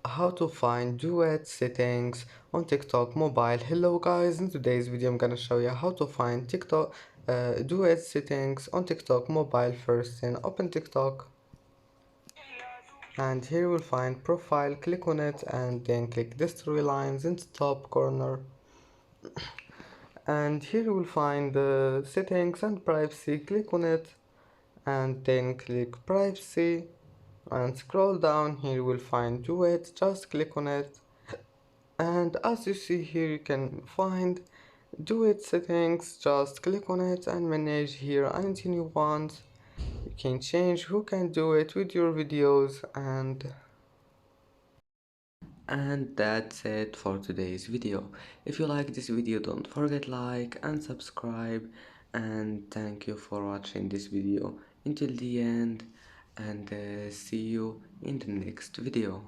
how to find duet settings on TikTok mobile. Hello guys, in today's video I'm gonna show you how to find TikTok duet settings on TikTok mobile. First, then open TikTok, and here you will find profile. Click on it and then click these three lines in the top corner, and here you will find the settings and privacy. Click on it and then click privacy and scroll down. Here you will find duet. Just click on it, and as you see here you can find duet settings. Just click on it and manage here anything you want. You can change who can do it with your videos, and that's it for today's video. If you like this video, don't forget like and subscribe, and thank you for watching this video until the end, and see you in the next video.